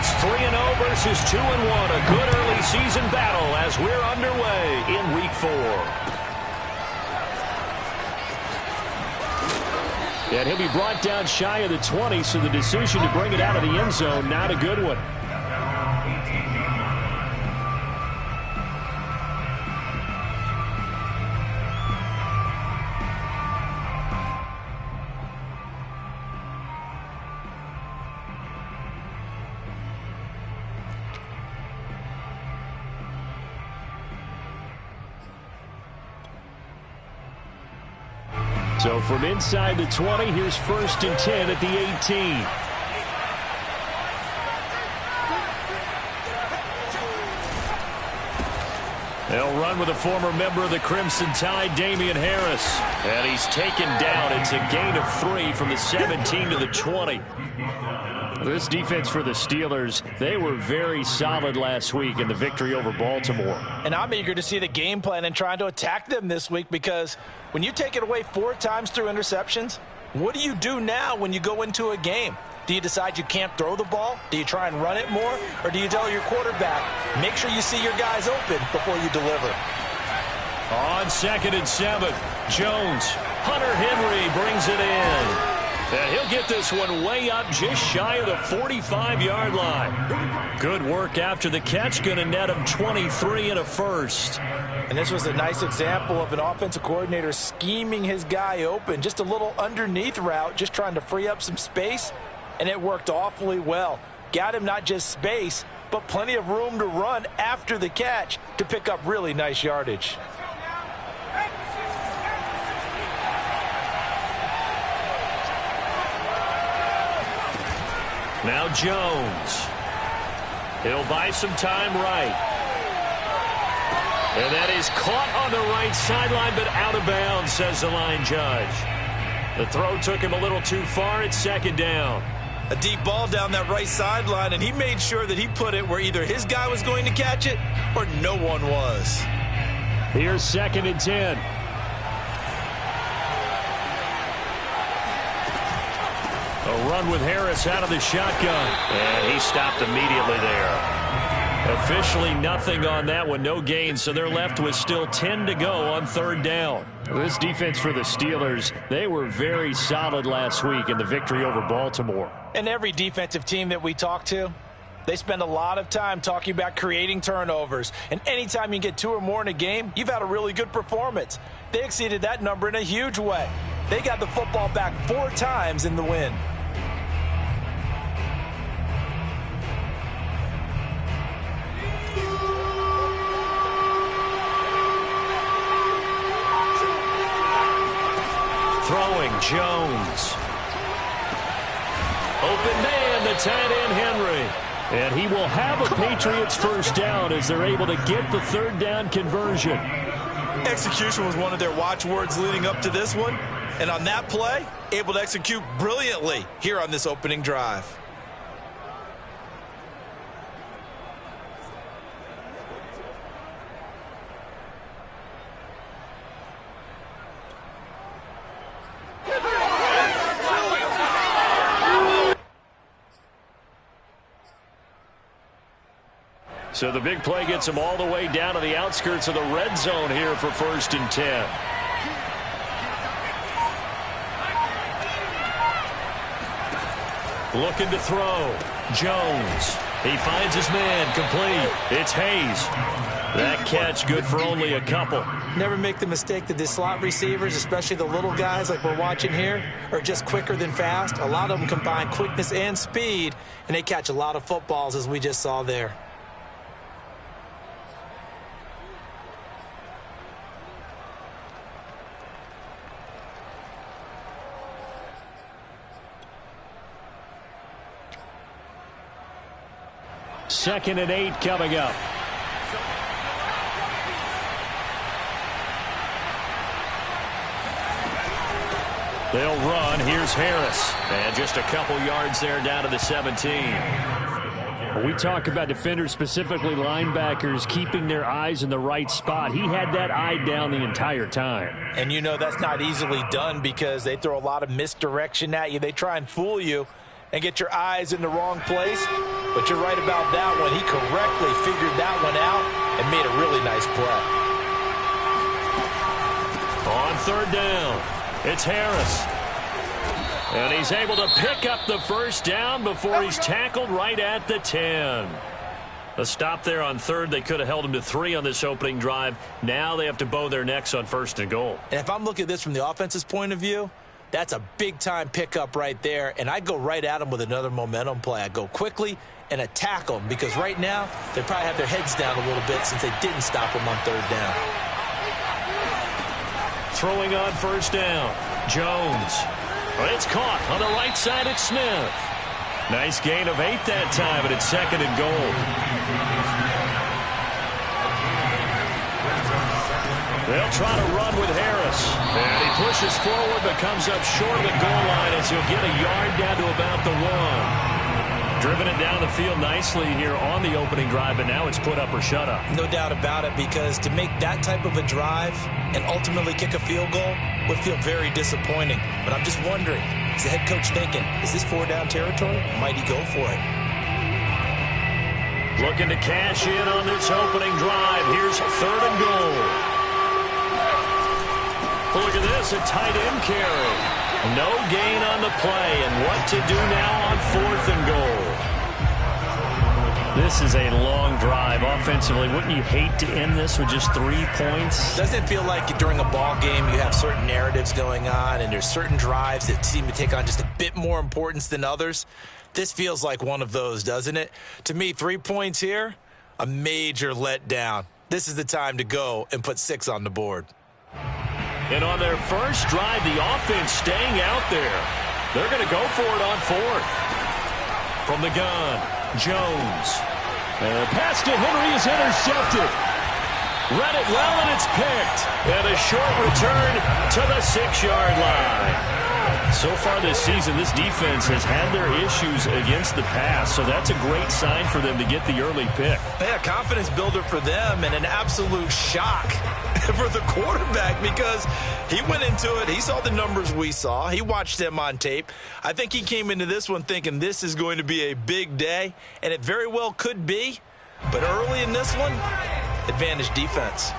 It's 3-0 versus 2-1. A good early season battle as we're underway in Week 4. And he'll be brought down shy of the 20, so the decision to bring it out of the end zone, not a good one. So from inside the 20, here's 1st and 10 at the 18. They'll run with a former member of the Crimson Tide, Damian Harris. And he's taken down. It's a gain of 3 from the 17 to the 20. This defense for the Steelers, they were very solid last week in the victory over Baltimore. And I'm eager to see the game plan and trying to attack them this week, because when you take it away 4 times through interceptions, what do you do now when you go into a game? Do you decide you can't throw the ball? Do you try and run it more? Or do you tell your quarterback, make sure you see your guys open before you deliver? On 2nd and 7, Jones. Hunter Henry brings it in. And he'll get this one way up just shy of the 45-yard line. Good work after the catch. Going to net him 23 and a first. And this was a nice example of an offensive coordinator scheming his guy open. Just a little underneath route, just trying to free up some space. And it worked awfully well. Got him not just space, but plenty of room to run after the catch to pick up really nice yardage. Now Jones. He'll buy some time right. And that is caught on the right sideline, but out of bounds, says the line judge. The throw took him a little too far. It's 2nd down. A deep ball down that right sideline, and he made sure that he put it where either his guy was going to catch it or no one was. Here's 2nd and 10. A run with Harris out of the shotgun. And he stopped immediately there. Officially nothing on that one. No gain, so they're left with still 10 to go on 3rd down. This defense for the Steelers, they were very solid last week in the victory over Baltimore. And every defensive team that we talk to, they spend a lot of time talking about creating turnovers. And anytime you get 2 or more in a game, you've had a really good performance. They exceeded that number in a huge way. They got the football back 4 times in the win. Throwing, Jones. Open man, the tight end, Henry. And he will have a Patriots 1st down as they're able to get the 3rd down conversion. Execution was one of their watchwords leading up to this one. And on that play, able to execute brilliantly here on this opening drive. So the big play gets him all the way down to the outskirts of the red zone here for 1st and 10. Looking to throw. Jones. He finds his man. Complete. It's Hayes. That catch good for only a couple. Never make the mistake that the slot receivers, especially the little guys like we're watching here, are just quicker than fast. A lot of them combine quickness and speed, and they catch a lot of footballs, as we just saw there. Second and 8 coming up. They'll run. Here's Harris. And just a couple yards there down to the 17. We talk about defenders, specifically linebackers, keeping their eyes in the right spot. He had that eye down the entire time. And you know that's not easily done because they throw a lot of misdirection at you. They try and fool you. and get your eyes in the wrong place. But you're right about that one. He correctly figured that one out and made a really nice play. On third down, it's Harris. And he's able to pick up the first down before he's tackled right at the 10. A stop there on third. They could have held him to 3 on this opening drive. Now they have to bow their necks on first and goal. And if I'm looking at this from the offense's point of view, that's a big-time pickup right there. And I go right at him with another momentum play. I go quickly and attack them because right now they probably have their heads down a little bit since they didn't stop him on third down. Throwing on first down, Jones. It's caught on the right side. It's Smith. Nice gain of 8 that time, but it's second and goal. They'll try to run with Harris. And he pushes forward but comes up short of the goal line as he'll get a yard down to about the 1. Driven it down the field nicely here on the opening drive, but now it's put up or shut up. No doubt about it, because to make that type of a drive and ultimately kick a field goal would feel very disappointing. But I'm just wondering, is the head coach thinking, is this 4-down territory? Might he go for it? Looking to cash in on this opening drive. Here's third and goal. Look at this, a tight end carry. No gain on the play, and what to do now on fourth and goal. This is a long drive offensively. Wouldn't you hate to end this with just 3 points? Doesn't it feel like during a ball game you have certain narratives going on and there's certain drives that seem to take on just a bit more importance than others? This feels like one of those, doesn't it? To me, 3 points here, a major letdown. This is the time to go and put 6 on the board. And on their first drive, the offense staying out there. They're going to go for it on fourth. From the gun, Jones. And the pass to Henry is intercepted. Read it well, and it's picked. And a short return to the 6-yard line. So far this season, this defense has had their issues against the pass, so that's a great sign for them to get the early pick. Yeah, confidence builder for them and an absolute shock for the quarterback because he went into it. He saw the numbers we saw. He watched them on tape. I think he came into this one thinking this is going to be a big day, and it very well could be. But early in this one, advantage defense.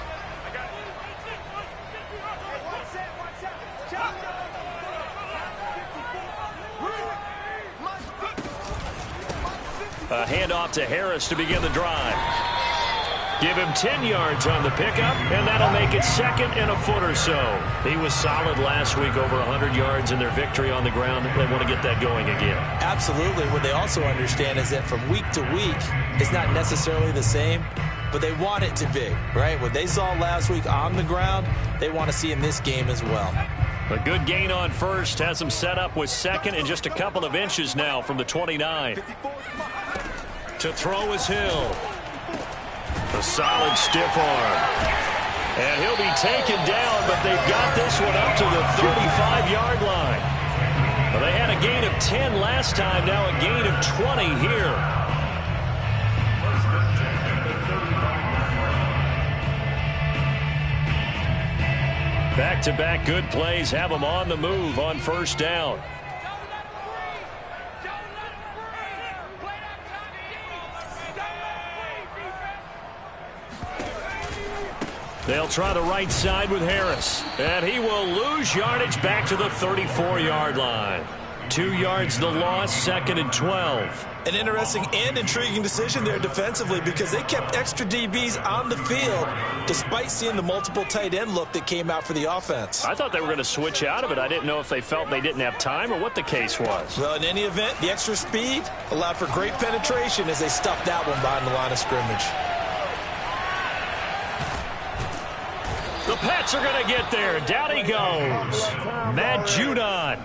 A handoff to Harris to begin the drive. Give him 10 yards on the pickup, and that'll make it second and a foot or so. He was solid last week, over 100 yards in their victory on the ground. They want to get that going again. Absolutely. What they also understand is that from week to week, it's not necessarily the same, but they want it to be, right? What they saw last week on the ground, they want to see in this game as well. A good gain on first has them set up with second and just a couple of inches now from the 29. To throw is Hill. A solid stiff arm. And he'll be taken down, but they've got this one up to the 35-yard line. Well, they had a gain of 10 last time, now a gain of 20 here. Back-to-back good plays have them on the move on first down. They'll try the right side with Harris. And he will lose yardage back to the 34-yard line. 2 yards the loss, second and 12. An interesting and intriguing decision there defensively because they kept extra DBs on the field despite seeing the multiple tight end look that came out for the offense. I thought they were going to switch out of it. I didn't know if they felt they didn't have time or what the case was. Well, in any event, the extra speed allowed for great penetration as they stuffed that one behind the line of scrimmage. The Pats are going to get there. Down he goes. Matt Judon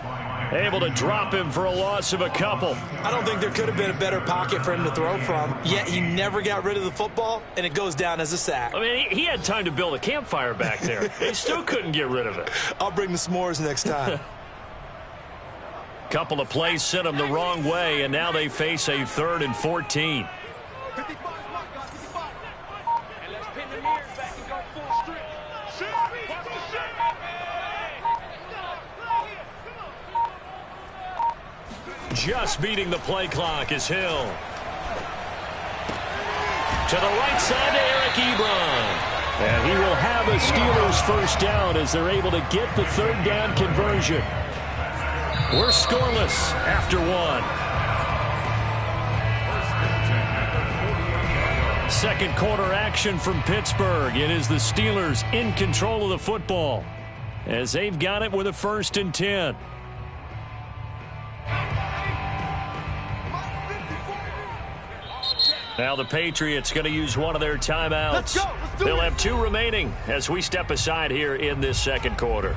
able to drop him for a loss of a couple. I don't think there could have been a better pocket for him to throw from, yet he never got rid of the football, and it goes down as a sack. I mean, he had time to build a campfire back there. He still couldn't get rid of it. I'll bring the s'mores next time. Couple of plays sent them the wrong way, and now they face a 3rd and 14. Just beating the play clock is Hill. To the right side to Eric Ebron. And he will have a Steelers first down as they're able to get the third down conversion. We're scoreless after one. Second quarter action from Pittsburgh. It is the Steelers in control of the football as they've got it with a 1st and 10. Now the Patriots going to use one of their timeouts. They'll have 2 remaining as we step aside here in this second quarter.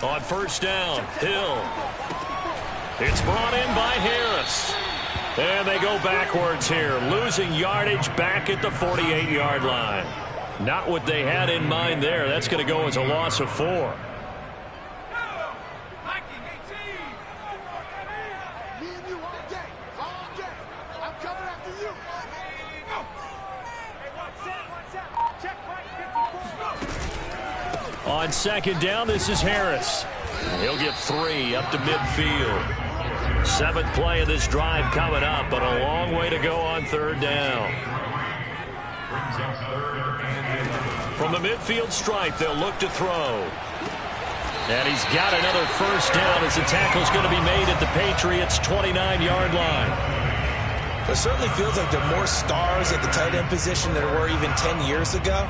On first down, Hill. It's brought in by Harris. And they go backwards here, losing yardage back at the 48-yard line. Not what they had in mind there. That's going to go as a loss of 4. On second down, this is Harris. He'll get 3 up to midfield. 7th play of this drive coming up, but a long way to go on third down. From the midfield stripe, they'll look to throw. And he's got another first down as the tackle's going to be made at the Patriots' 29-yard line. It certainly feels like there are more stars at the tight end position than there were even 10 years ago.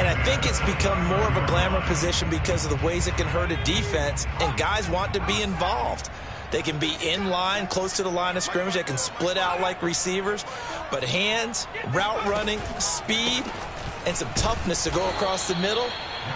And I think it's become more of a glamour position because of the ways it can hurt a defense, and guys want to be involved. They can be in line, close to the line of scrimmage. They can split out like receivers. But hands, route running, speed, and some toughness to go across the middle,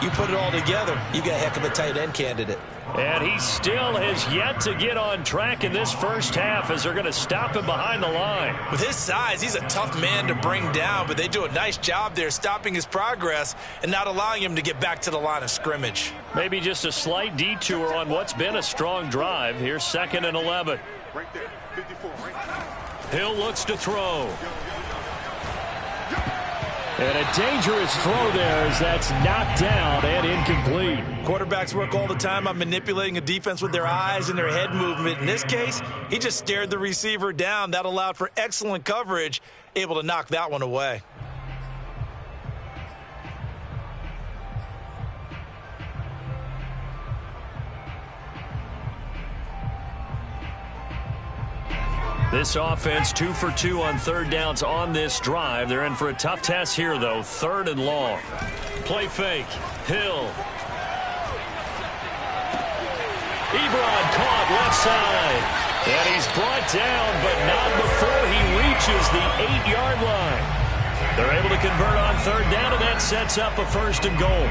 you put it all together, you got a heck of a tight end candidate. And he still has yet to get on track in this first half as they're going to stop him behind the line. With his size, he's a tough man to bring down, but they do a nice job there stopping his progress and not allowing him to get back to the line of scrimmage. Maybe just a slight detour on what's been a strong drive. Here's 2nd and 11. Right there, 54, right there. Hill looks to throw. And a dangerous throw there as that's knocked down and incomplete. Quarterbacks work all the time on manipulating a defense with their eyes and their head movement. In this case, he just stared the receiver down. That allowed for excellent coverage, able to knock that one away. This offense 2 for 2 on third downs on this drive. They're in for a tough test here, though. 3rd and long. Play fake. Hill. Ebron caught left side. And he's brought down, but not before he reaches the 8-yard line. They're able to convert on third down, and that sets up a 1st and goal.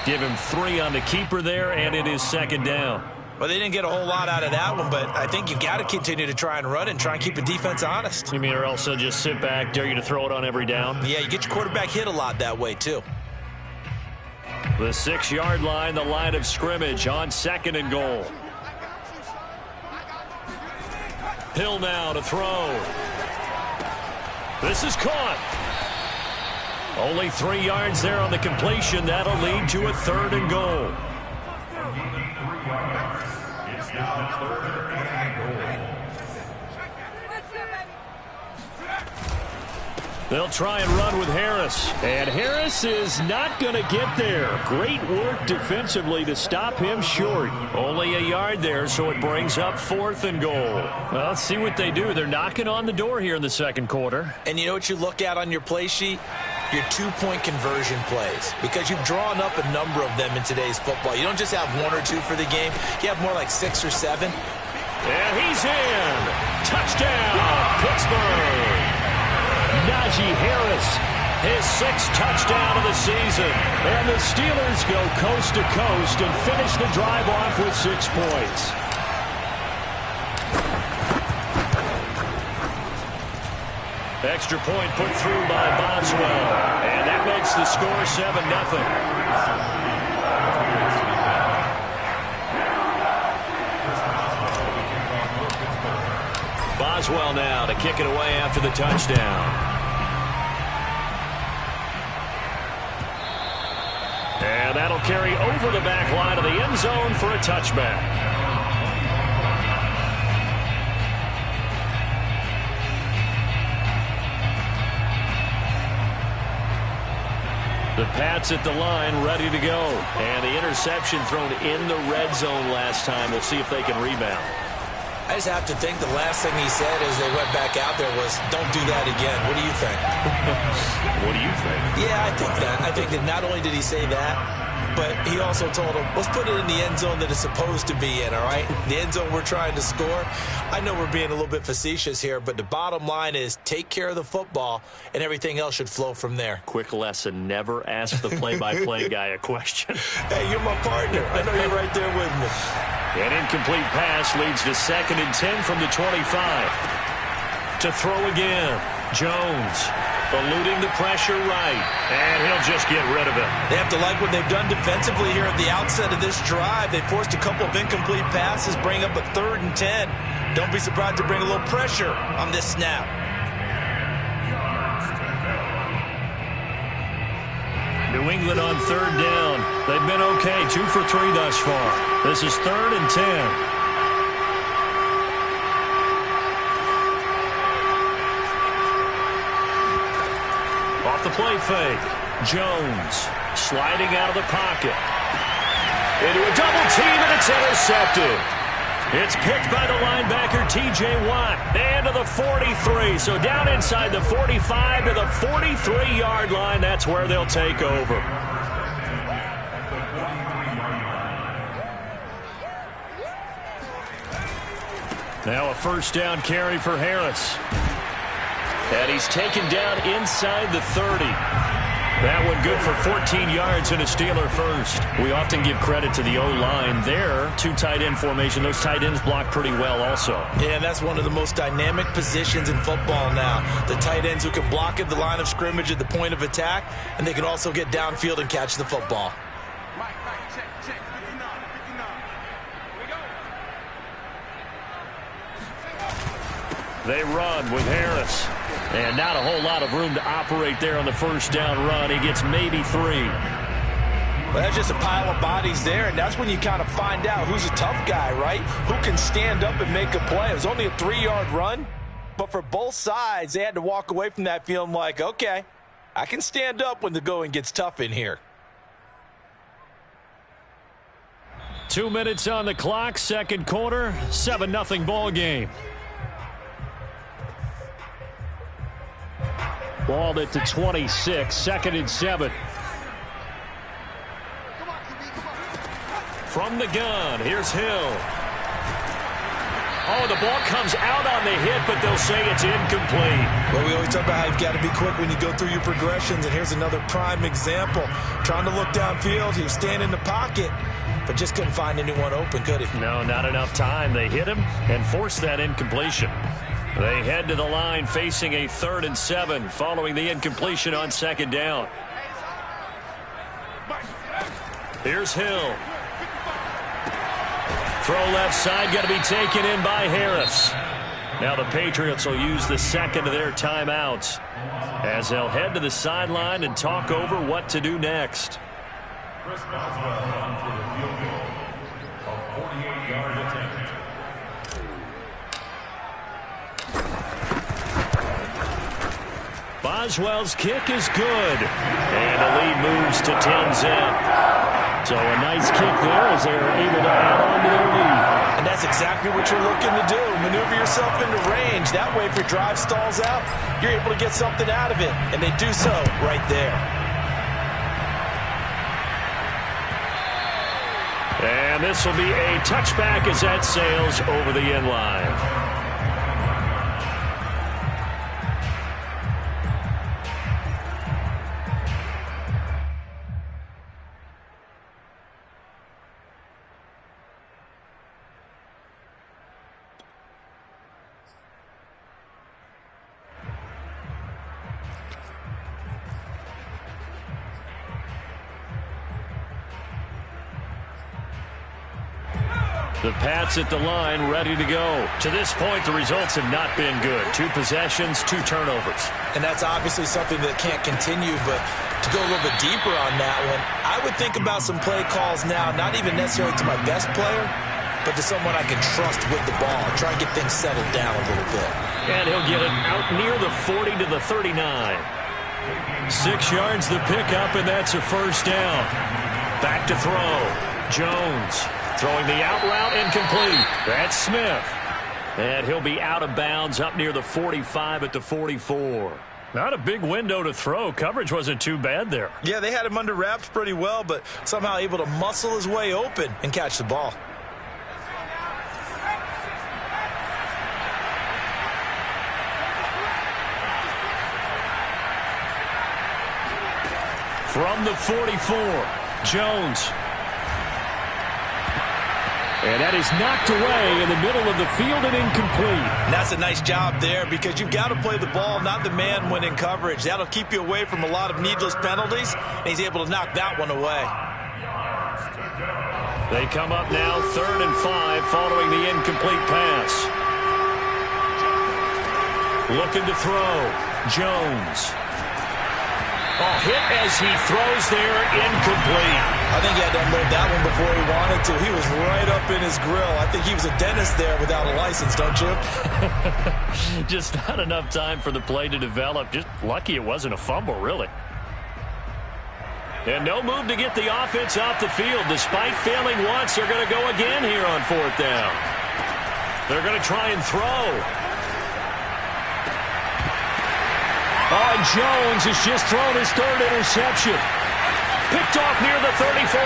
Give him 3 on the keeper there, and it is 2nd down. Well, they didn't get a whole lot out of that one, but I think you've got to continue to try and run and try and keep the defense honest. You mean or else they'll just sit back, dare you to throw it on every down? Yeah, you get your quarterback hit a lot that way, too. The 6-yard line, the line of scrimmage on 2nd and goal. Hill now to throw. This is caught. Only 3 yards there on the completion. That'll lead to a 3rd and goal. It's now 3rd and goal. They'll try and run with Harris. And Harris is not going to get there. Great work defensively to stop him short. Only a yard there, so it brings up 4th and goal. Well, let's see what they do. They're knocking on the door here in the second quarter. And you know what you look at on your play sheet? Your 2-point conversion plays, because you've drawn up a number of them in today's football. You don't just have 1 or 2 for the game. You have more like 6 or 7. And he's in. Touchdown, Pittsburgh. Najee Harris, his 6th touchdown of the season. And the Steelers go coast to coast and finish the drive off with 6 points. Extra point put through by Boswell. And that makes the score 7-0. Boswell now to kick it away after the touchdown. And that'll carry over the back line of the end zone for a touchback. The Pats at the line, ready to go. And the interception thrown in the red zone last time. We'll see if they can rebound. I just have to think the last thing he said as they went back out there was, don't do that again. What do you think? What do you think? Yeah, I think that. I think that not only did he say that, but he also told him, let's put it in the end zone that it's supposed to be in, all right? The end zone we're trying to score. I know we're being a little bit facetious here, but the bottom line is take care of the football, and everything else should flow from there. Quick lesson, never ask the play-by-play guy a question. Hey, you're my partner. I know you're right there with me. An incomplete pass leads to 2nd and 10 from the 25. To throw again. Jones eluding the pressure right. And he'll just get rid of it. They have to like what they've done defensively here at the outset of this drive. They forced a couple of incomplete passes, bring up a 3rd and 10. Don't be surprised to bring a little pressure on this snap. New England on 3rd down. They've been okay, 2 for 3 thus far. This is 3rd and 10. Off the play fake. Jones sliding out of the pocket. Into a double team, and it's intercepted. It's picked by the linebacker, T.J. Watt. And to the 43. So down inside the 45 to the 43-yard line. That's where they'll take over. Now a 1st down carry for Harris. And he's taken down inside the 30. That one good for 14 yards and a Steeler first. We often give credit to the O-line there. 2 tight end formation. Those tight ends block pretty well also. Yeah, that's one of the most dynamic positions in football now. The tight ends who can block at the line of scrimmage at the point of attack, and they can also get downfield and catch the football. Check. 59. They run with Harris. And not a whole lot of room to operate there on the 1st down run. He gets maybe 3. Well, that's just a pile of bodies there, and that's when you kind of find out who's a tough guy, right? Who can stand up and make a play. It was only a 3-yard run, but for both sides, they had to walk away from that feeling like, okay, I can stand up when the going gets tough in here. 2 minutes on the clock, 2nd quarter, 7-0 ball game. Balled it to 26, 2nd and 7. From the gun, here's Hill. Oh, the ball comes out on the hit, but they'll say it's incomplete. Well, we always talk about how you've got to be quick when you go through your progressions, and here's another prime example. Trying to look downfield, he was standing in the pocket, but just couldn't find anyone open, could he? No, not enough time. They hit him and forced that incompletion. They head to the line facing a 3rd and 7 following the incompletion on 2nd down. Here's Hill. Throw left side, got to be taken in by Harris. Now the Patriots will use the 2nd of their timeouts as they'll head to the sideline and talk over what to do next. Boswell's kick is good. And the lead moves to 10-zip. So a nice kick there as they're able to add on to their lead. And that's exactly what you're looking to do. Maneuver yourself into range. That way, if your drive stalls out, you're able to get something out of it. And they do so right there. And And this will be a touchback as that sails over the end line. The Pats at the line, ready to go. To this point, the results have not been good. 2 possessions, 2 turnovers. And that's obviously something that can't continue, but to go a little bit deeper on that one, I would think about some play calls now, not even necessarily to my best player, but to someone I can trust with the ball. Try and get things settled down a little bit. And he'll get it out near the 40 to the 39. 6 yards the pickup, and that's a first down. Back to throw. Jones. Throwing the out route, incomplete. That's Smith. And he'll be out of bounds up near the 45 at the 44. Not a big window to throw. Coverage wasn't too bad there. Yeah, they had him under wraps pretty well, but somehow able to muscle his way open and catch the ball. From the 44, Jones. And that is knocked away in the middle of the field and incomplete. And that's a nice job there because you've got to play the ball, not the man when in coverage. That'll keep you away from a lot of needless penalties, and he's able to knock that one away. They come up now 3rd and 5 following the incomplete pass. Looking to throw. Jones. Oh, hit as he throws there, incomplete. I think he had to unload that one before he wanted to. He was right up in his grill. I think he was a dentist there without a license, don't you? Just not enough time for the play to develop. Just lucky it wasn't a fumble, really. And no move to get the offense off the field. Despite failing once, they're going to go again here on 4th down. They're going to try and throw. Oh, and Jones has just thrown his 3rd interception. Picked off near the 34.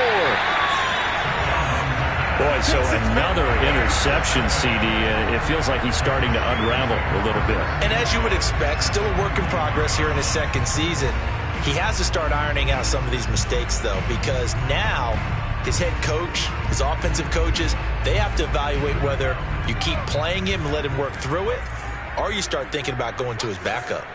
Boy, so another interception, CD. It feels like he's starting to unravel a little bit. And as you would expect, still a work in progress here in his 2nd season. He has to start ironing out some of these mistakes, though, because now his head coach, his offensive coaches, they have to evaluate whether you keep playing him and let him work through it, or you start thinking about going to his backup.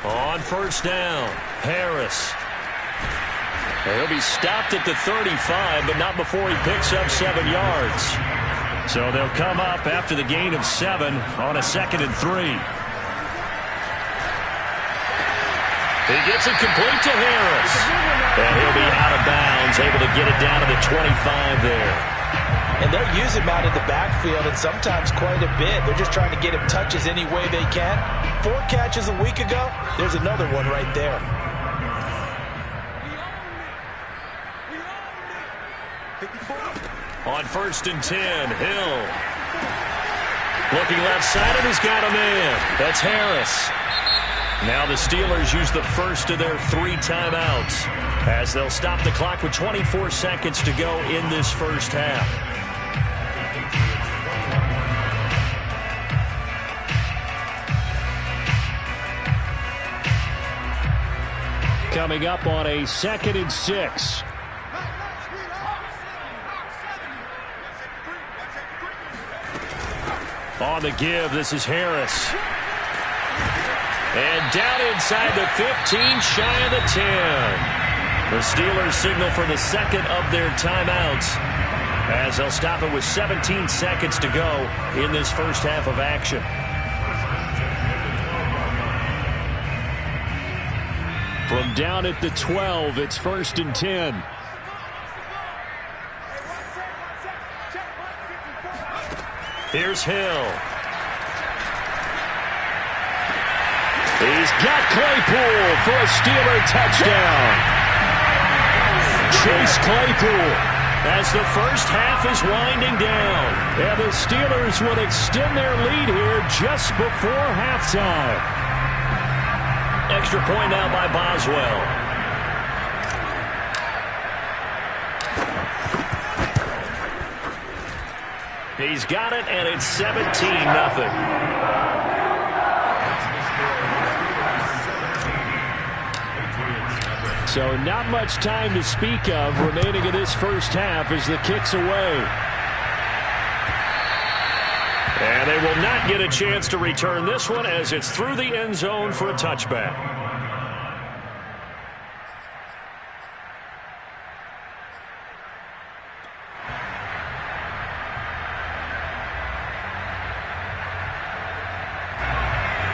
On 1st down, Harris. He'll be stopped at the 35, but not before he picks up 7 yards. So they'll come up after the gain of 7 on a 2nd and 3. He gets it complete to Harris. And he'll be out of bounds, able to get it down to the 25 there. And they'll use him out in the backfield, and sometimes quite a bit. They're just trying to get him touches any way they can. 4 catches a week ago, there's another one right there. On 1st and 10, Hill. Looking left side, and he's got a man. That's Harris. Now the Steelers use the first of their 3 timeouts as they'll stop the clock with 24 seconds to go in this first half. Coming up on a 2nd and 6. On the give, this is Harris. And down inside the 15, shy of the 10. The Steelers signal for the 2nd of their timeouts as they'll stop it with 17 seconds to go in this first half of action. From down at the 12, it's 1st and 10. Here's Hill. He's got Claypool for a Steeler touchdown. Chase Claypool as the first half is winding down. And the Steelers will extend their lead here just before halftime. Extra point now by Boswell. He's got it, and it's 17-0. So not much time to speak of remaining in this first half as the kick's away. And they will not get a chance to return this one as it's through the end zone for a touchback.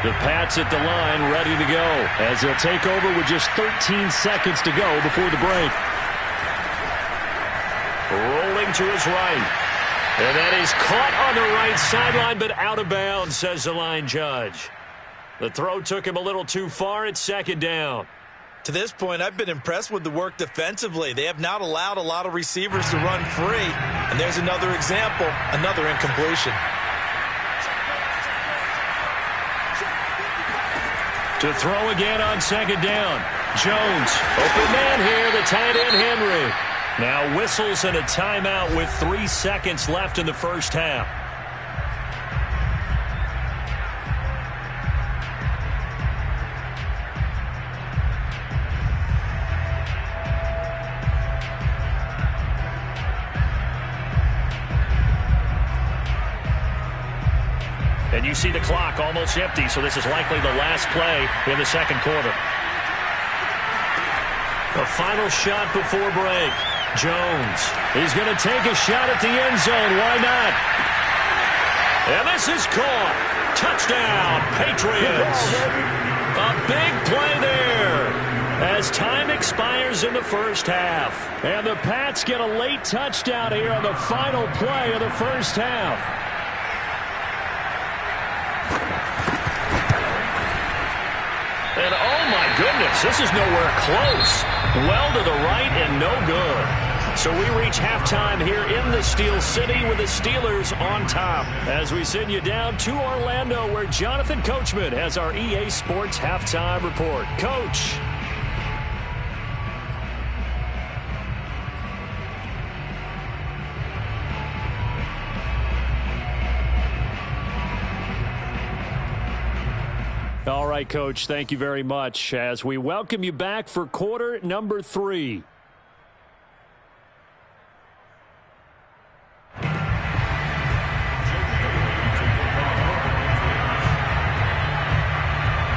The Pats at the line ready to go as they'll take over with just 13 seconds to go before the break. Rolling to his right. And that is caught on the right sideline, but out of bounds, says the line judge. The throw took him a little too far. It's second down. To this point, I've been impressed with the work defensively. They have not allowed a lot of receivers to run free. And there's another example, another incompletion. To throw again on second down. Jones, open man here, the tight end Henry. Now whistles and a timeout with 3 seconds left in the first half. And you see the clock almost empty, so this is likely the last play in the second quarter. The final shot before break. Jones, he's going to take a shot at the end zone. Why not? And this is caught. Touchdown, Patriots. A big play there as time expires in the first half. And the Pats get a late touchdown here on the final play of the first half. And oh my goodness, this is nowhere close. Well to the right and no good. So we reach halftime here in the Steel City with the Steelers on top. As we send you down to Orlando where Jonathan Coachman has our EA Sports halftime report. Coach. All right, Coach, thank you very much as we welcome you back for quarter number 3.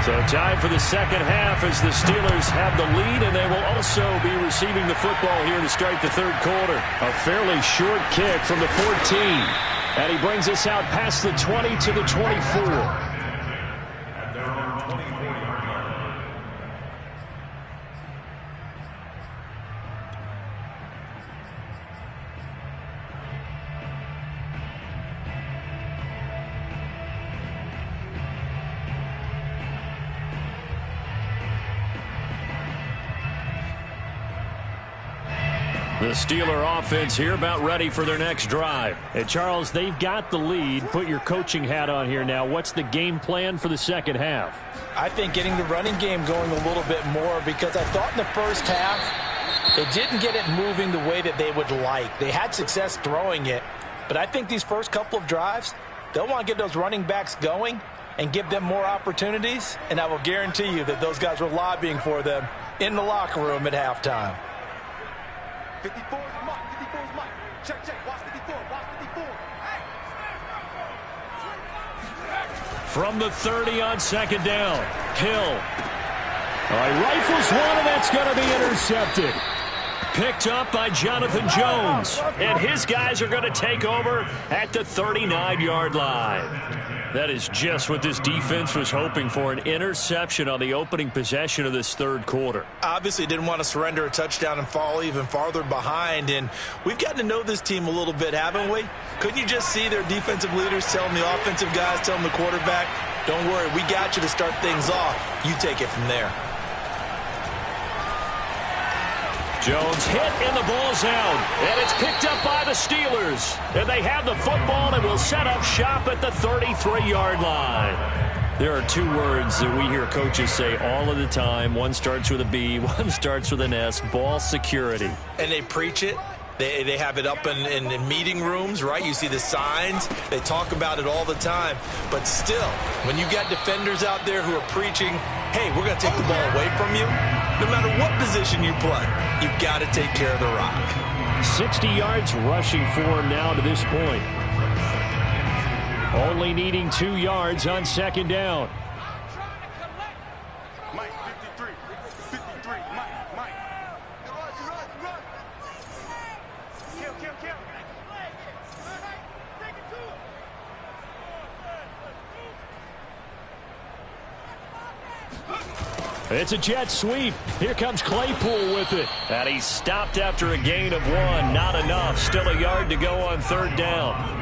So time for the second half as the Steelers have the lead, and they will also be receiving the football here to start the third quarter. A fairly short kick from the 14. And he brings us out past the 20 to the 24. The Steeler offense here about ready for their next drive. And Charles, they've got the lead. Put your coaching hat on here now. What's the game plan for the second half? I think getting the running game going a little bit more because I thought in the first half they didn't get it moving the way that they would like. They had success throwing it, but I think these first couple of drives, they'll want to get those running backs going and give them more opportunities, and I will guarantee you that those guys were lobbying for them in the locker room at halftime. 54 is Mike. 54 is Mike. Check, check. Watch 54. Watch 54. From the 30 on second down. Hill. Rifles one, and that's going to be intercepted. Picked up by Jonathan Jones. And his guys are going to take over at the 39-yard line. That is just what this defense was hoping for, an interception on the opening possession of this third quarter. Obviously didn't want to surrender a touchdown and fall even farther behind, and we've gotten to know this team a little bit, haven't we? Couldn't you just see their defensive leaders telling the offensive guys, telling the quarterback, don't worry, we got you to start things off. You take it from there. Jones hit and the ball's out. And it's picked up by the Steelers. And they have the football and will set up shop at the 33-yard line. There are two words that we hear coaches say all of the time. One starts with a B, one starts with an S, ball security. And they preach it. They have it up in meeting rooms, right? You see the signs. They talk about it all the time. But still, when you got defenders out there who are preaching, hey, we're going to take the ball away from you, no matter what position you play, you've got to take care of the rock. 60 yards rushing for him now to this point. Only needing 2 yards on second down. Mike, 53. 53. Mike. Run. Kill. It's a jet sweep. Here comes Claypool with it. And he stopped after a gain of 1. Not enough. Still a yard to go on third down.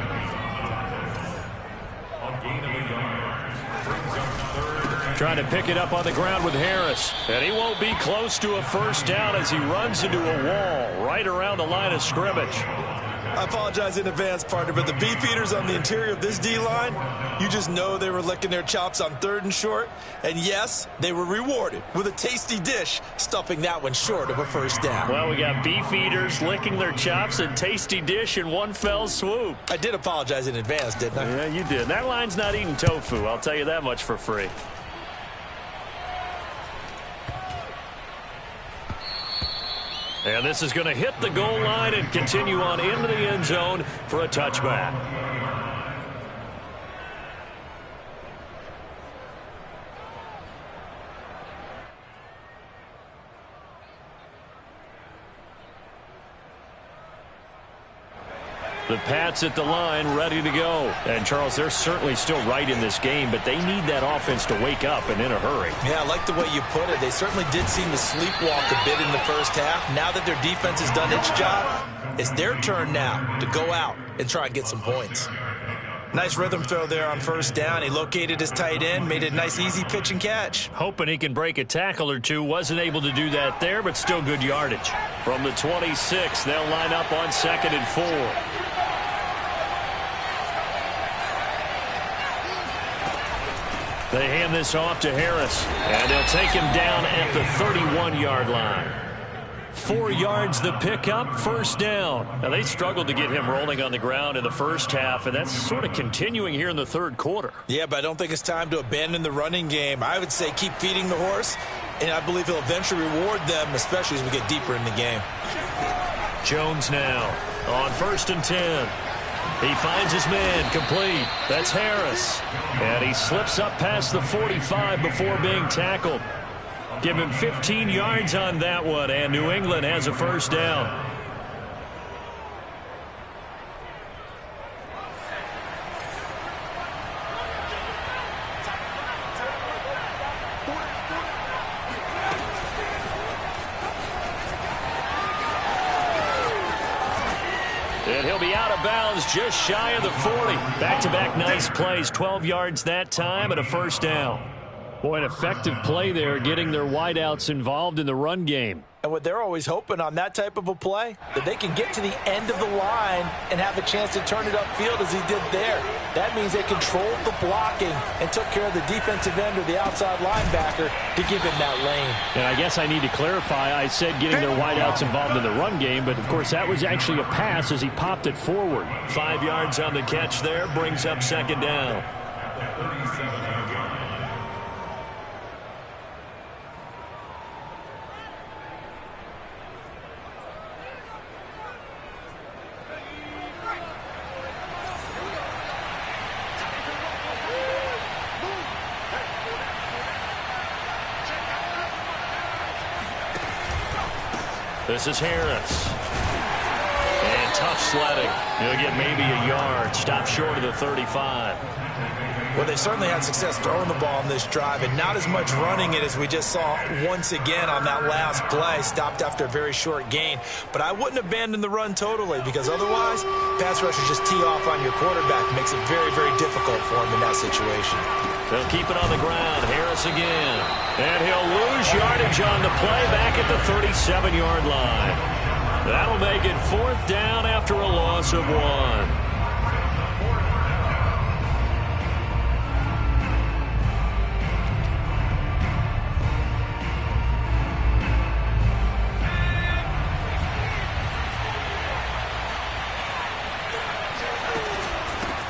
Trying to pick it up on the ground with Harris. And he won't be close to a first down as he runs into a wall right around the line of scrimmage. I apologize in advance, partner, but the beefeaters on the interior of this D-line, you just know they were licking their chops on 3rd and short. And yes, they were rewarded with a tasty dish, stuffing that one short of a first down. Well, we got beefeaters licking their chops and tasty dish in one fell swoop. I did apologize in advance, didn't I? Yeah, you did. That line's not eating tofu. I'll tell you that much for free. And this is going to hit the goal line and continue on into the end zone for a touchback. The Pats at the line, ready to go. And, Charles, they're certainly still right in this game, but they need that offense to wake up and in a hurry. Yeah, I like the way you put it. They certainly did seem to sleepwalk a bit in the first half. Now that their defense has done its job, it's their turn now to go out and try and get some points. Nice rhythm throw there on first down. He located his tight end, made it a nice, easy pitch and catch. Hoping he can break a tackle or two. Wasn't able to do that there, but still good yardage. From the 26, they'll line up on 2nd and 4. They hand this off to Harris, and they'll take him down at the 31-yard line. 4 yards the pickup, first down. Now, they struggled to get him rolling on the ground in the first half, and that's sort of continuing here in the third quarter. Yeah, but I don't think it's time to abandon the running game. I would say keep feeding the horse, and I believe he'll eventually reward them, especially as we get deeper in the game. Jones now on 1st and 10. He finds his man, complete. That's Harris. And he slips up past the 45 before being tackled. Give him 15 yards on that one, and New England has a first down. And he'll be out of bounds just shy of the 40. Back-to-back nice plays, 12 yards that time and a first down. Boy, an effective play there, getting their wideouts involved in the run game. And what they're always hoping on that type of a play, that they can get to the end of the line and have a chance to turn it upfield as he did there. That means they controlled the blocking and took care of the defensive end or the outside linebacker to give him that lane. And I guess I need to clarify, I said getting their wideouts involved in the run game, but of course that was actually a pass as he popped it forward. 5 yards on the catch there, brings up second down. This is Harris. And tough sledding. He'll get maybe a yard. Stop short of the 35. Well, they certainly had success throwing the ball on this drive, and not as much running it as we just saw once again on that last play. Stopped after a very short gain. But I wouldn't abandon the run totally, because otherwise, pass rushers just tee off on your quarterback. Makes it very, very difficult for him in that situation. They'll keep it on the ground. Harris again. And he'll lose yardage on the play back at the 37-yard line. That'll make it 4th down after a loss of 1.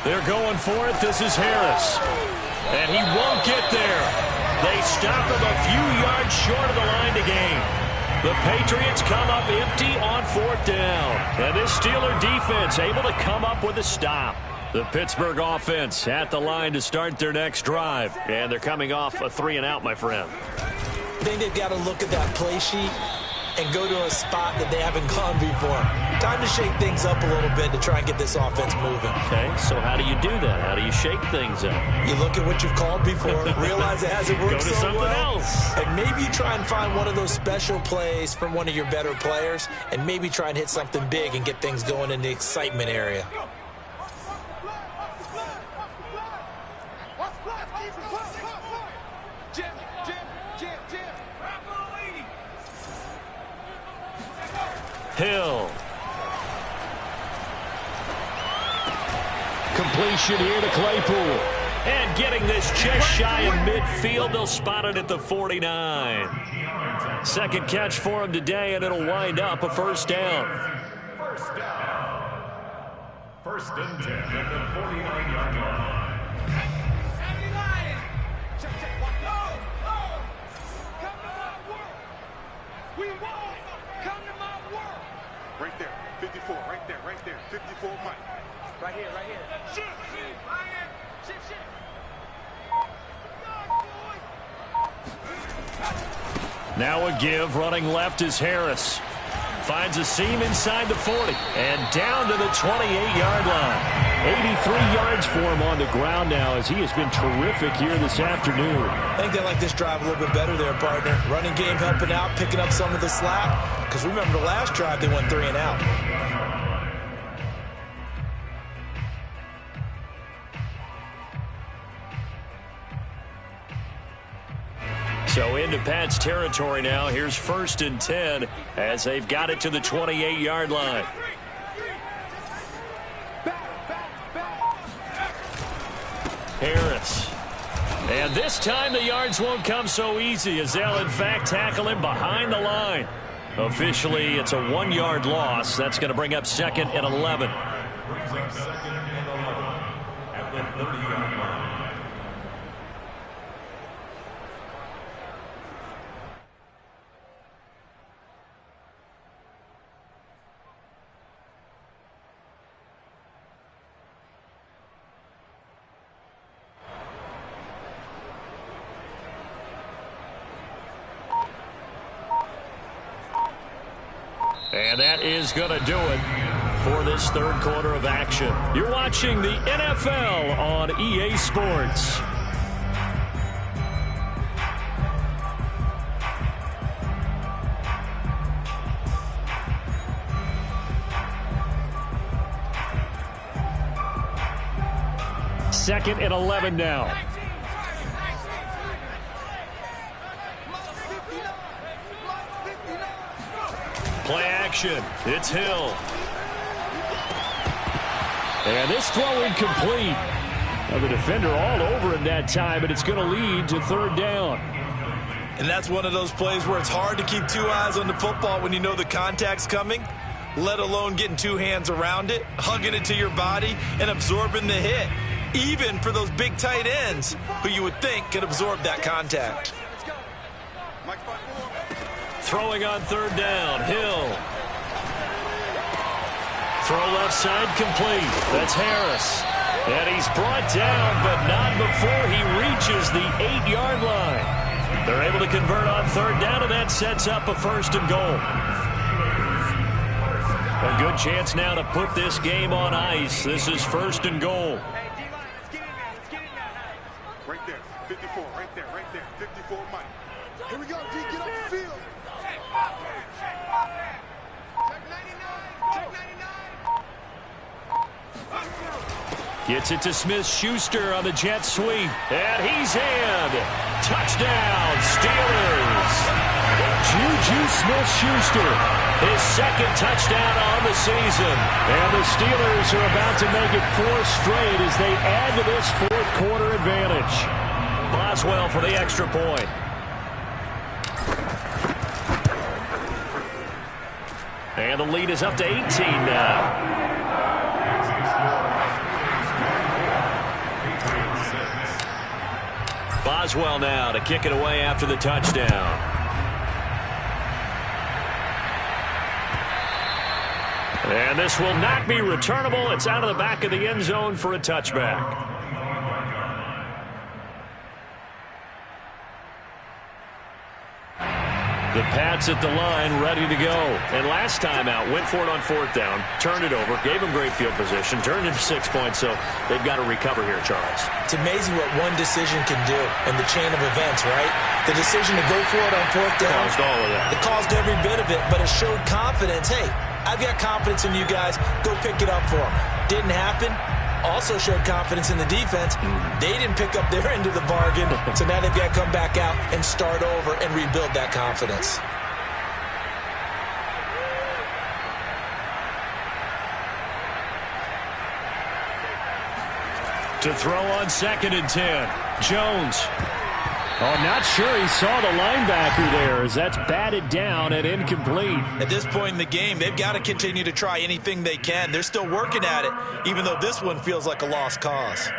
They're going for it. This is Harris. And he won't get there. They stop him a few yards short of the line to gain. The Patriots come up empty on 4th down. And this Steeler defense able to come up with a stop. The Pittsburgh offense at the line to start their next drive. And they're coming off a 3-and-out, my friend. I think they've got to look at that play sheet and go to a spot that they haven't gone before. Time to shake things up a little bit to try and get this offense moving. Okay, so how do you do that? How do you shake things up? You look at what you've called before, realize it hasn't worked Go to something else. and maybe you try and find one of those special plays from one of your better players, and maybe try and hit something big and get things going in the excitement area. Hill. Completion here to Claypool. And getting this just shy of midfield. They'll spot it at the 49. Second catch for him today, and it'll wind up a first down. First down. 1st and 10 at the 49-yard line. Right there, 54, right there, 54, Mike. Right here. Now a give, running left is Harris. Finds a seam inside the 40. And down to the 28-yard line. 83 yards for him on the ground now as he has been terrific here this afternoon. I think they like this drive a little bit better there, partner. Running game helping out, picking up some of the slack. Because remember the last drive, they went 3-and-out. So into Pat's territory now. Here's 1st and 10 as they've got it to the 28-yard line. Harris. And this time the yards won't come so easy as they'll in fact tackle him behind the line. Officially, it's a 1-yard loss. That's going to bring up 2nd and 11. Brings up 2nd and 11 at the 30-yard line. And that is going to do it for this 3rd quarter of action. You're watching the NFL on EA Sports. Second and 11 now. Play action. It's Hill. And this throw incomplete. Now the defender all over him that time, but it's going to lead to 3rd down. And that's one of those plays where it's hard to keep 2 eyes on the football when you know the contact's coming, let alone getting 2 hands around it, hugging it to your body, and absorbing the hit. Even for those big tight ends who you would think could absorb that contact. Throwing on 3rd down, Hill. Throw left side complete. That's Harris. And he's brought down, but not before he reaches the 8-yard line. They're able to convert on 3rd down, and that sets up a 1st and goal. A good chance now to put this game on ice. This is 1st and goal. Right there, 54, right there, 54, Mike. Here we go, D, get off the field. Check 99. Gets it to Smith-Schuster on the jet sweep. And he's in. Touchdown, Steelers. Juju Smith-Schuster, his 2nd touchdown on the season. And the Steelers are about to make it 4 straight as they add to this 4th quarter advantage. Boswell for the extra point. And the lead is up to 18 now. Boswell now to kick it away after the touchdown. And this will not be returnable. It's out of the back of the end zone for a touchback. The Pats at the line, ready to go. And last time out, went for it on 4th down, turned it over, gave them great field position, turned it to 6 points, so they've got to recover here, Charles. It's amazing what one decision can do in the chain of events, right? The decision to go for it on 4th down. Caused all of that. It caused every bit of it, but it showed confidence. Hey, I've got confidence in you guys. Go pick it up for them. Didn't happen. Also showed confidence in the defense. They didn't pick up their end of the bargain, so now they've got to come back out and start over and rebuild that confidence. To throw on 2nd and 10. Jones. Oh, not sure he saw the linebacker there as that's batted down and incomplete. At this point in the game, they've got to continue to try anything they can. They're still working at it, even though this one feels like a lost cause.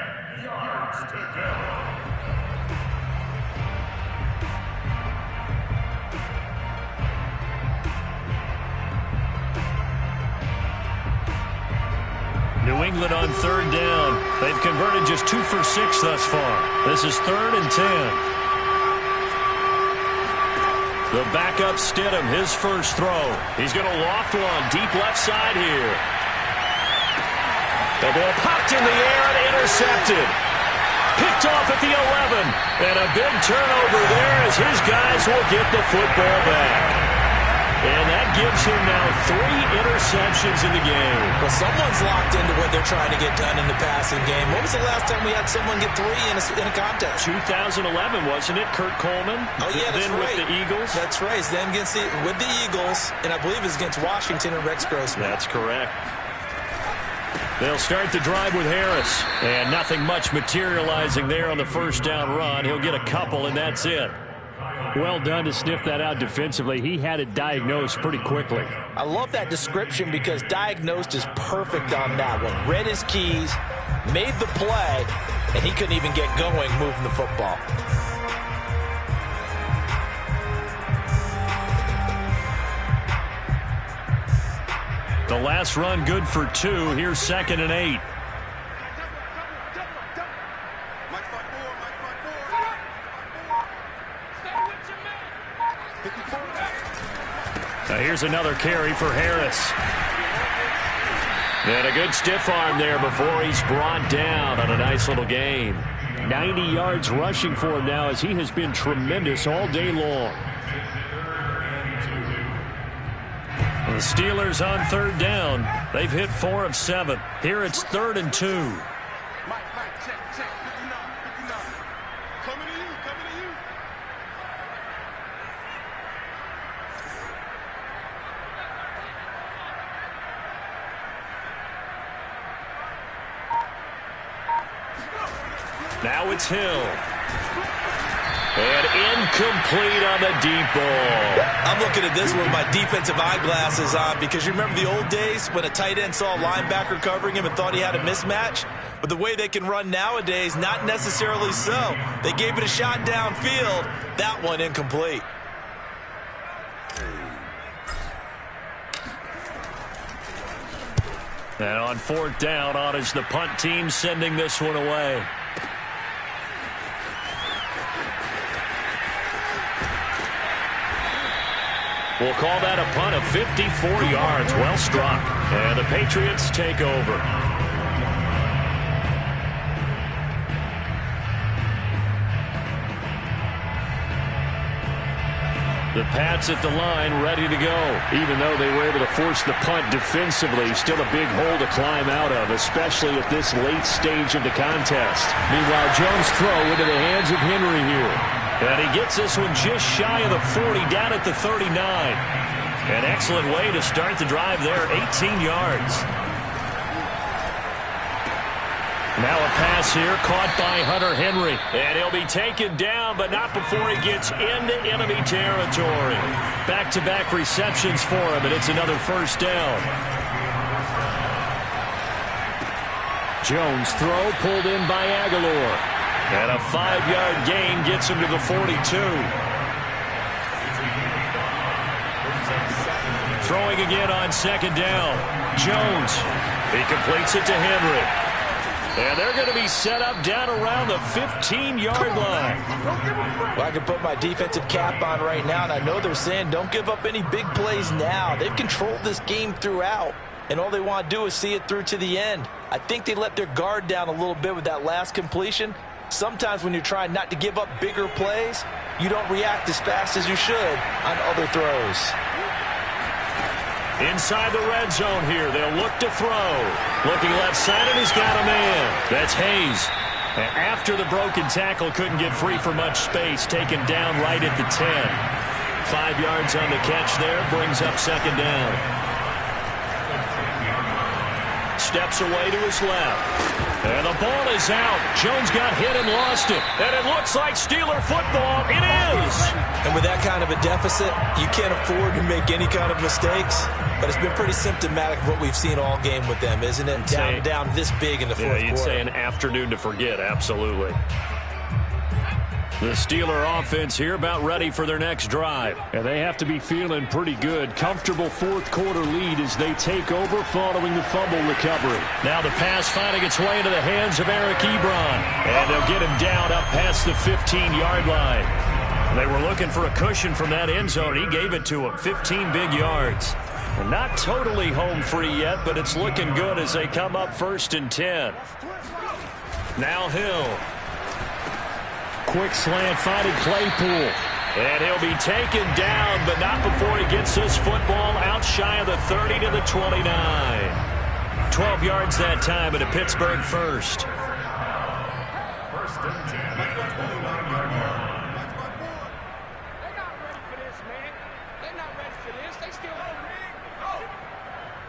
New England on 3rd down. They've converted just 2 for 6 thus far. This is 3rd and 10. The backup Stidham, his first throw. He's going to loft one deep left side here. The ball popped in the air and intercepted. Picked off at the 11. And a big turnover there as his guys will get the football back. And that gives him now 3 interceptions in the game. Well, someone's locked into what they're trying to get done in the passing game. When was the last time we had someone get 3 in a contest? 2011, wasn't it? Kurt Coleman? Oh, yeah, that's then right. With the Eagles? That's right. Then with the Eagles, and I believe it's against Washington and Rex Grossman. That's correct. They'll start the drive with Harris. And nothing much materializing there on the first down run. He'll get a couple, and that's it. Well done to sniff that out defensively. He had it diagnosed pretty quickly. I love that description because diagnosed is perfect on that one. Read his keys, made the play, and he couldn't even get going moving the football. The last run good for 2. Here's 2nd and 8. Here's another carry for Harris. And a good stiff arm there before he's brought down on a nice little gain. 90 yards rushing for him now as he has been tremendous all day long. The Steelers on 3rd down. They've hit 4 of 7. Here it's 3rd and 2. Mike, check, 59, 59. Coming to you. Now it's Hill. And incomplete on the deep ball. I'm looking at this with my defensive eyeglasses on because you remember the old days when a tight end saw a linebacker covering him and thought he had a mismatch? But the way they can run nowadays, not necessarily so. They gave it a shot downfield. That one incomplete. And on 4th down, on is the punt team sending this one away. We'll call that a punt of 54 yards. Well struck. And the Patriots take over. The Pats at the line, ready to go. Even though they were able to force the punt defensively, still a big hole to climb out of, especially at this late stage of the contest. Meanwhile, Jones' throw into the hands of Henry here. And he gets this one just shy of the 40, down at the 39. An excellent way to start the drive there, 18 yards. Now a pass here, caught by Hunter Henry. And he'll be taken down, but not before he gets into enemy territory. Back-to-back receptions for him, and it's another first down. Jones' throw pulled in by Aguilar. And a 5-yard gain gets him to the 42. Throwing again on second down. Jones. He completes it to Henry. And they're going to be set up down around the 15-yard line. Well, I can put my defensive cap on right now, and I know they're saying don't give up any big plays now. They've controlled this game throughout, and all they want to do is see it through to the end. I think they let their guard down a little bit with that last completion. Sometimes when you're trying not to give up bigger plays, you don't react as fast as you should on other throws. Inside the red zone here, they'll look to throw. Looking left side, and he's got a man. That's Hayes. After the broken tackle, couldn't get free for much space. Taken down right at the 10. 5 yards on the catch there, brings up second down. Steps away to his left. And the ball is out. Jones got hit and lost it. And it looks like Steeler football. It is. And with that kind of a deficit, you can't afford to make any kind of mistakes. But it's been pretty symptomatic of what we've seen all game with them, isn't it? Down this big in the fourth quarter. You'd say an afternoon to forget, absolutely. The Steeler offense here about ready for their next drive. And they have to be feeling pretty good. Comfortable fourth quarter lead as they take over following the fumble recovery. Now the pass finding its way into the hands of Eric Ebron. And they'll get him down up past the 15-yard line. They were looking for a cushion from that end zone. He gave it to him. 15 big yards. Well, not totally home free yet, but it's looking good as they come up 1st and 10. Now Hill. Quick slant finding Claypool. And he'll be taken down, but not before he gets this football out shy of the 30 to the 29. 12 yards that time at a Pittsburgh first. 1st and 10 at the 29-yard line. They're not ready for this, man. They're not ready for this. They still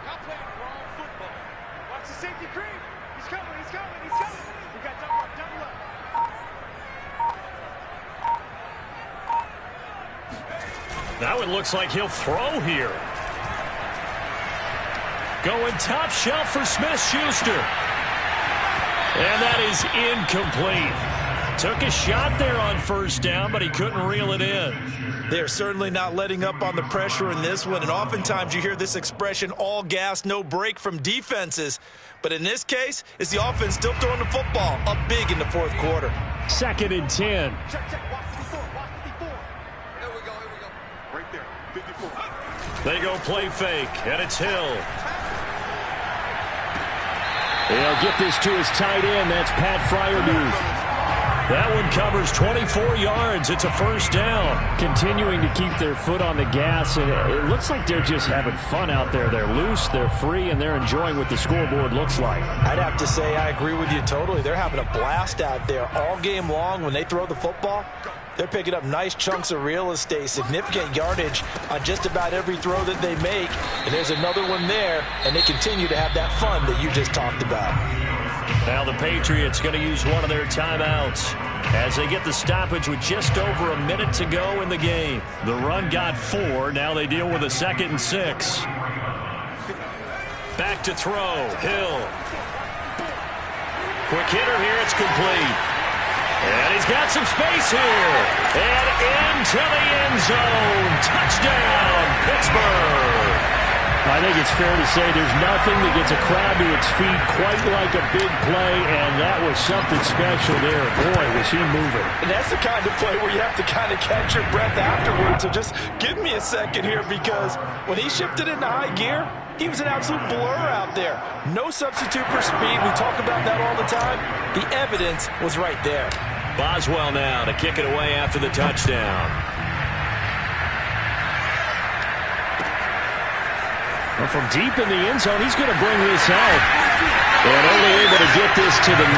y'all playing the wrong football. Watch the safety creep. He's coming. We got double up. Now it looks like he'll throw here. Going top shelf for Smith-Schuster. And that is incomplete. Took a shot there on 1st down, but he couldn't reel it in. They're certainly not letting up on the pressure in this one, and oftentimes you hear this expression, all gas, no break from defenses. But in this case, it's the offense still throwing the football up big in the fourth quarter. 2nd and 10. Check. Watch the 54. Here we go. Right there, 54. They go play fake, and it's Hill. They'll get this to his tight end. That's Pat Fryermuth. That one covers 24 yards. It's a 1st down. Continuing to keep their foot on the gas, and it looks like they're just having fun out there. They're loose, they're free, and they're enjoying what the scoreboard looks like. I'd have to say I agree with you totally. They're having a blast out there all game long. When they throw the football, they're picking up nice chunks of real estate, significant yardage on just about every throw that they make. And there's another one there, and they continue to have that fun that you just talked about. Now the Patriots going to use one of their timeouts as they get the stoppage with just over a minute to go in the game. The run got 4. Now they deal with a 2nd and 6. Back to throw. Hill. Quick hitter here. It's complete. And he's got some space here. And into the end zone. Touchdown, Pittsburgh. I think it's fair to say there's nothing that gets a crowd to its feet quite like a big play, and that was something special there. Boy, was he moving. And that's the kind of play where you have to kind of catch your breath afterwards. So just give me a second here, because when he shifted into high gear, he was an absolute blur out there. No substitute for speed. We talk about that all the time. The evidence was right there. Boswell now to kick it away after the touchdown. Well, from deep in the end zone, he's going to bring this out. And only able to get this to the 19,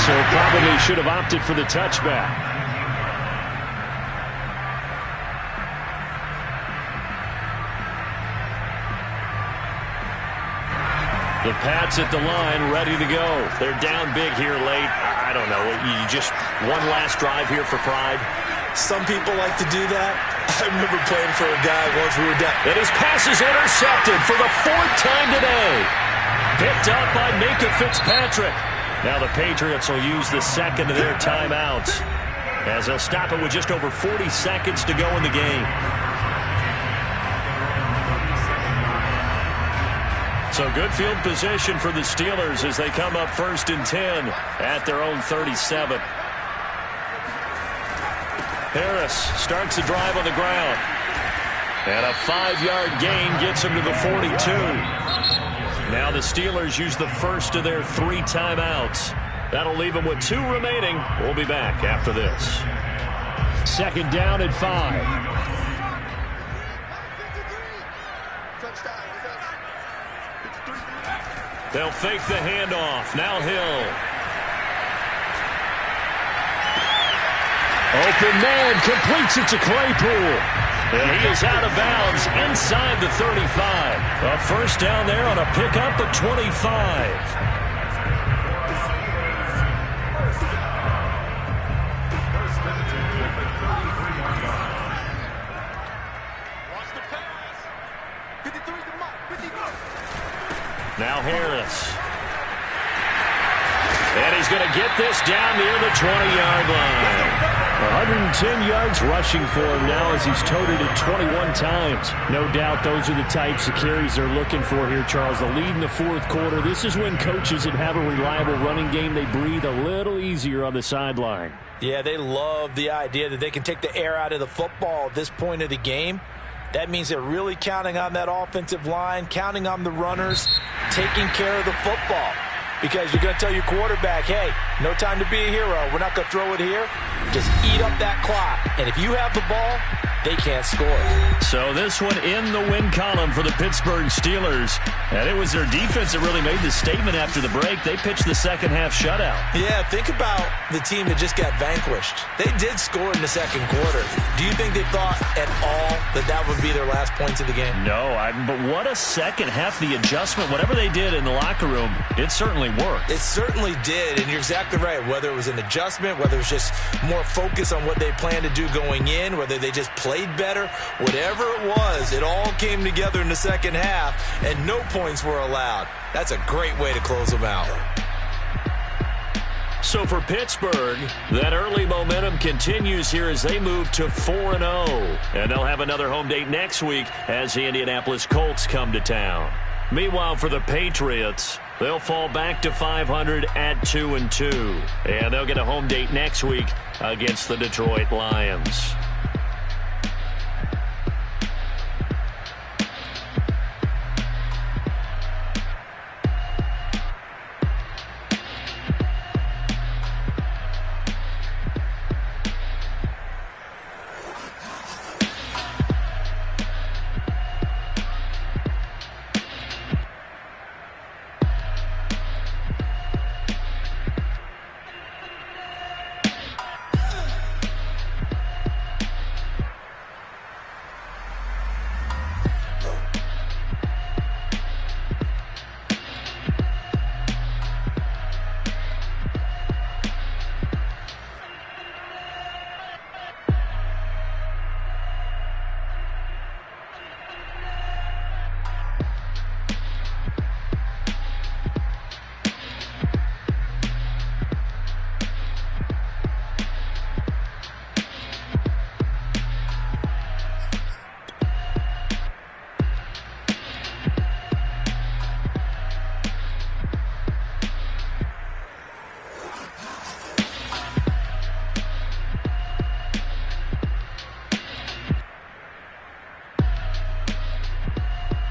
so probably should have opted for the touchback. The Pats at the line, ready to go. They're down big here late. I don't know. You just one last drive here for pride. Some people like to do that. I remember playing for a guy once we were down. And his pass is intercepted for the 4th time today. Picked up by Minka Fitzpatrick. Now the Patriots will use the second of their timeouts, as they'll stop it with just over 40 seconds to go in the game. So good field position for the Steelers as they come up 1st and 10 at their own 37. Harris starts the drive on the ground. And a 5-yard gain gets him to the 42. Now the Steelers use the first of their 3 timeouts. That'll leave them with 2 remaining. We'll be back after this. 2nd down and 5. They'll fake the handoff. Now Hill. Open man, completes it to Claypool. And he is out of bounds inside the 35. A first down there on a pickup at 25. Now Harris. And he's going to get this down near the 20-yard line. 110 yards rushing for him now as he's toted it 21 times. No doubt those are the types of carries they're looking for here, Charles. The lead in the 4th quarter. This is when coaches that have a reliable running game, they breathe a little easier on the sideline. Yeah, they love the idea that they can take the air out of the football at this point of the game. That means they're really counting on that offensive line, counting on the runners, taking care of the football. Because you're going to tell your quarterback, hey, no time to be a hero. We're not going to throw it here. Just eat up that clock. And if you have the ball, they can't score. So this one in the win column for the Pittsburgh Steelers. And it was their defense that really made the statement after the break. They pitched the second-half shutout. Yeah, think about the team that just got vanquished. They did score in the 2nd quarter. Do you think they thought at all that that would be their last points of the game? No, but what a second half. The adjustment, whatever they did in the locker room, it certainly worked. It certainly did, and you're exactly right. Whether it was an adjustment, whether it was just more focus on what they planned to do going in, whether they just played better, whatever it was, it all came together in the 2nd half, and no points were allowed. That's a great way to close them out. So for Pittsburgh, that early momentum continues here as they move to 4-0. And they'll have another home date next week as the Indianapolis Colts come to town. Meanwhile, for the Patriots, they'll fall back to 500 at 2-2. And they'll get a home date next week against the Detroit Lions.